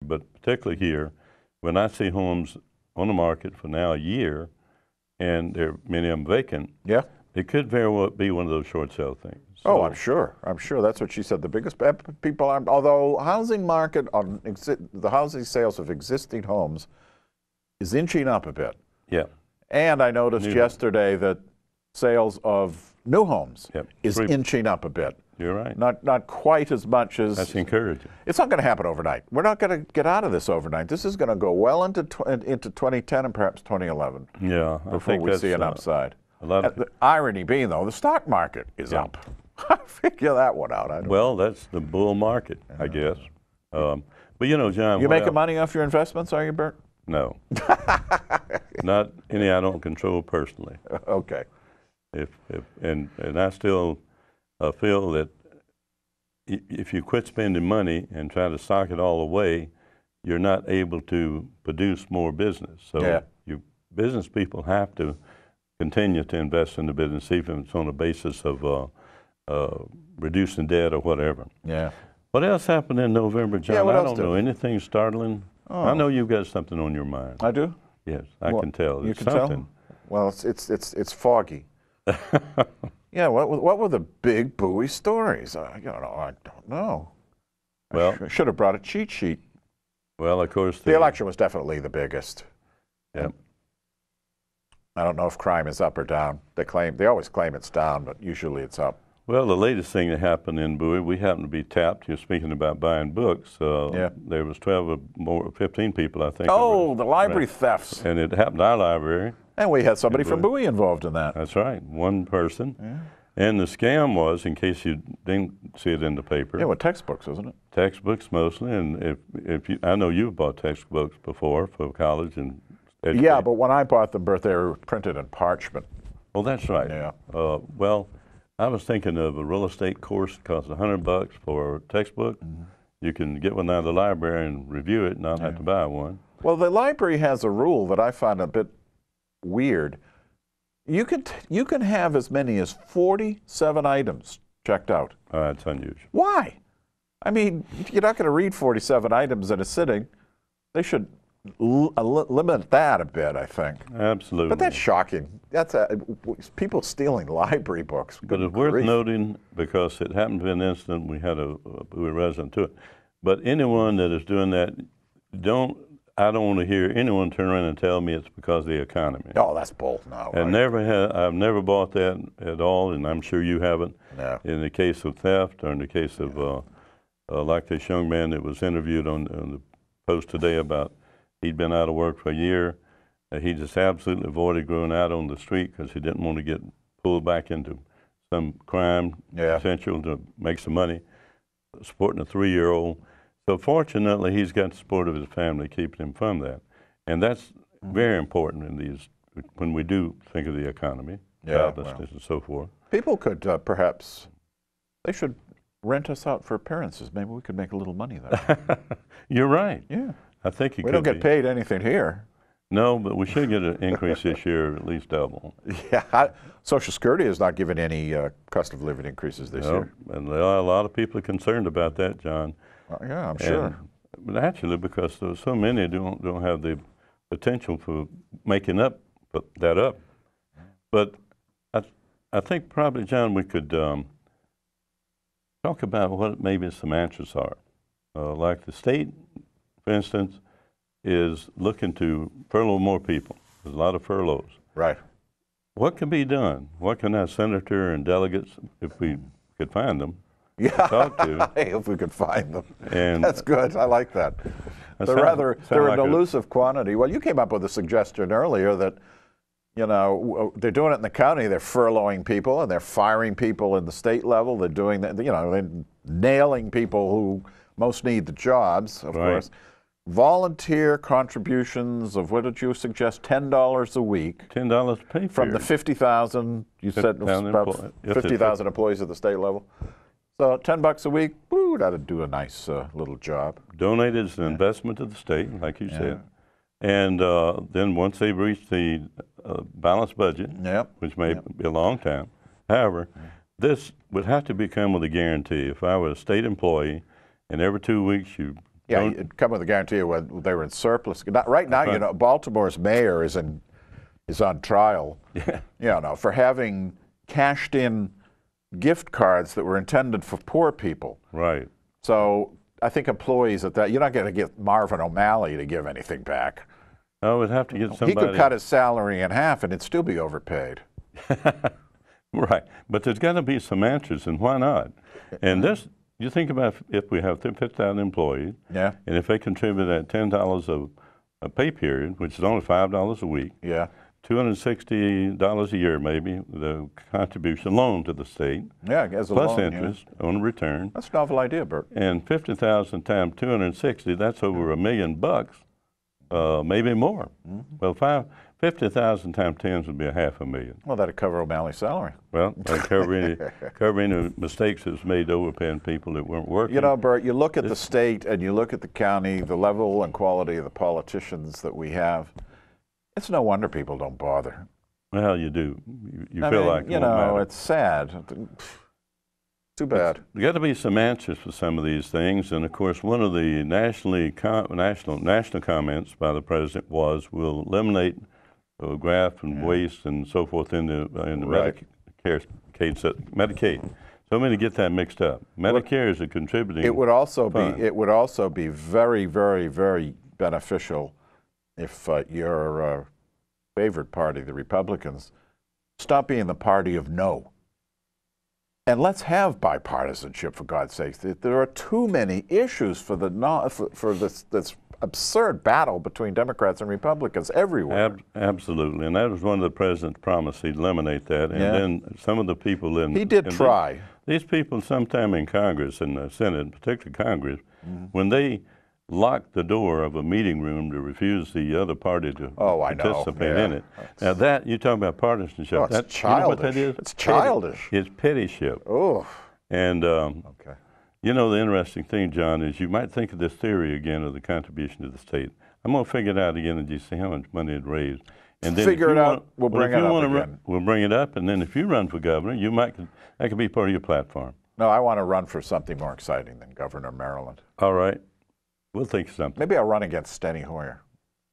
but particularly here, when I see homes on the market for now a year, and there are many of them vacant, yeah, it could very well be one of those short sale things. So, oh, I'm sure. I'm sure. That's what she said. The biggest people are, although housing market on the housing sales of existing homes is inching up a bit. yeah. And I noticed yesterday that sales of new homes is inching up a bit. You're right. Not quite as much as. That's encouraging. It's not going to happen overnight. We're not going to get out of this overnight. This is going to go well into 2010 and perhaps 2011. Yeah, before we see an upside. A lot of the irony being, though, the stock market is up. Figure that one out. Well, that's the bull market, I guess. But you know, John, you making money off your investments, are you, Bert? No, not any I don't control personally. Okay. And I still feel that if you quit spending money and try to sock it all away, you're not able to produce more business. So you business people have to continue to invest in the business, even if it's on a basis of reducing debt or whatever. Yeah. What else happened in November, John? Yeah, what I else don't know. Anything startling? Oh. I know you've got something on your mind. I do? Yes, I can tell. You It's can something. tell? Well, it's foggy. Yeah, what were the big Bowie stories? I don't know. Well, I should have brought a cheat sheet. Well, of course. The election was definitely the biggest. Yeah. I don't know if crime is up or down. They always claim it's down, but usually it's up. Well, the latest thing that happened in Bowie, we happened to be tapped. You're speaking about buying books. There was 15 people, I think. Oh, the library thefts. And it happened at our library. And we had somebody from Bowie involved in that. That's right, one person. Yeah. And the scam was, in case you didn't see it in the paper. Yeah, well, textbooks, isn't it? Textbooks mostly, and I know you've bought textbooks before for college and education. Yeah, but when I bought them, Bert, they were printed in parchment. Oh, that's right. Yeah. Well, I was thinking of a real estate course that costs $100 for a textbook. Mm-hmm. You can get one out of the library and review it, and not have to buy one. Well, the library has a rule that I find a bit weird. You can have as many as 47 items checked out. Oh, that's unusual. Why? I mean, you're not going to read 47 items in a sitting. They should limit that a bit, I think. Absolutely. But that's shocking. That's people stealing library books. But it's worth noting, because it happened to be an incident, we had a resident to it. But anyone that is doing that, I don't want to hear anyone turn around and tell me it's because of the economy. Oh, that's bull. No. I've never bought that at all, and I'm sure you haven't. No. In the case of theft, or in the case of like this young man that was interviewed on the Post today about he'd been out of work for a year. He just absolutely avoided going out on the street because he didn't want to get pulled back into some crime, essential to make some money, supporting a 3-year-old. So fortunately, he's got the support of his family keeping him from that. And that's very important in these, when we do think of the economy, joblessness and so forth. People could perhaps, they should rent us out for appearances. Maybe we could make a little money there. You're right. Yeah. I think we don't get paid anything here. No, but we should get an increase this year, at least double. Yeah, Social Security is not giving any cost of living increases this year. And there are a lot of people concerned about that, John. Yeah, I'm sure. But actually, because there's so many don't have the potential for making that up. But I think probably, John, we could talk about what maybe some answers are. Like the state, for instance, is looking to furlough more people. There's a lot of furloughs. Right. What can be done? What can our senator and delegates, if we could find them, talk to? If we could find them. And that's good. I like that. They're an elusive quantity. Well, you came up with a suggestion earlier that, you know, they're doing it in the county. They're furloughing people and they're firing people in the state level. They're doing that. You know, they're nailing people who most need the jobs, of course. Volunteer contributions of, what did you suggest, $10 a week? $10 to pay for from the 50,000, you said about 50,000 employees at the state level. So $10 a week, woo, that'd do a nice little job. Donated as an investment to the state, like you said. And then once they reach the balanced budget, which may be a long time, however, this would have to become with a guarantee. If I were a state employee and every 2 weeks you Yeah, it'd come with a guarantee of when they were in surplus. Right now, you know, Baltimore's mayor is on trial, for having cashed in gift cards that were intended for poor people. Right. So I think employees at that, you're not going to get Marvin O'Malley to give anything back. I would have to get somebody. He could cut his salary in half and it'd still be overpaid. Right. But there's got to be some answers, and why not? And this, you think about if we have 50,000 employees, and if they contribute at $10 of a pay period, which is only $5 a week, $260 a year maybe, the contribution loan to the state, as a plus loan, interest on a return. That's a novel idea, Bert. And 50,000 times 260, that's over $1 million, maybe more. Well, 50,000 times 10 would be $500,000. Well, that'd cover O'Malley's salary. Well, cover any mistakes that's made overpaying people that weren't working. You know, Bert, you look at the state and you look at the county, the level and quality of the politicians that we have. It's no wonder people don't bother. Well, you do. You feel like it you won't know, matter. it's sad. Too bad. There's got to be some answers for some of these things, and of course, one of the national comments by the president was, "We'll eliminate graft and waste and so forth in the Medicaid." So many get that mixed up. Medicare is a contributing. It would also fund. be. It would also be very, very, very beneficial if your favorite party, the Republicans, stop being the party of no. And let's have bipartisanship, for God's sakes. There are too many issues for this absurd battle between Democrats and Republicans everywhere. Absolutely, and that was one of the president's promises, he'd eliminate that. And then some of the people in... He did try. These people sometime in Congress, in the Senate, particularly Congress, when they locked the door of a meeting room to refuse the other party to participate in it. Now that, you talk about partisanship. Oh, it's childish. You know what that is? It's childish. It's pettyship. Oh. And you know, the interesting thing, John, is you might think of this theory again of the contribution to the state. I'm going to figure it out again and just see how much money it raised. And then figure it out, we'll bring it up again. We'll bring it up, and then if you run for governor, that could be part of your platform. No, I want to run for something more exciting than governor of Maryland. All right. We'll think of something. Maybe I'll run against Steny Hoyer.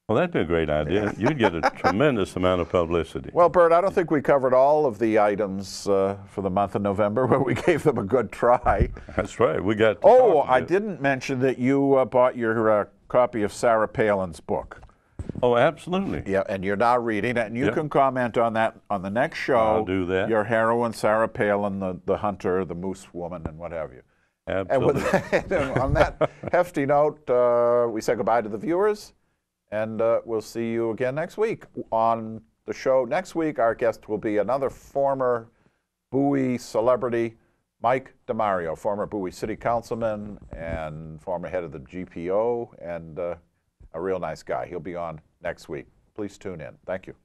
Well, that'd be a great idea. You'd get a tremendous amount of publicity. Well, Bert, I don't think we covered all of the items for the month of November, but we gave them a good try. That's right. We got. I didn't mention that you bought your copy of Sarah Palin's book. Oh, absolutely. Yeah, and you're now reading it, and you can comment on that on the next show. I'll do that. Your heroine, Sarah Palin, the hunter, the moose woman, and what have you. Absolutely. And on that hefty note, we say goodbye to the viewers, and we'll see you again next week. On the show next week, our guest will be another former Bowie celebrity, Mike DeMario, former Bowie city councilman and former head of the GPO, and a real nice guy. He'll be on next week. Please tune in. Thank you.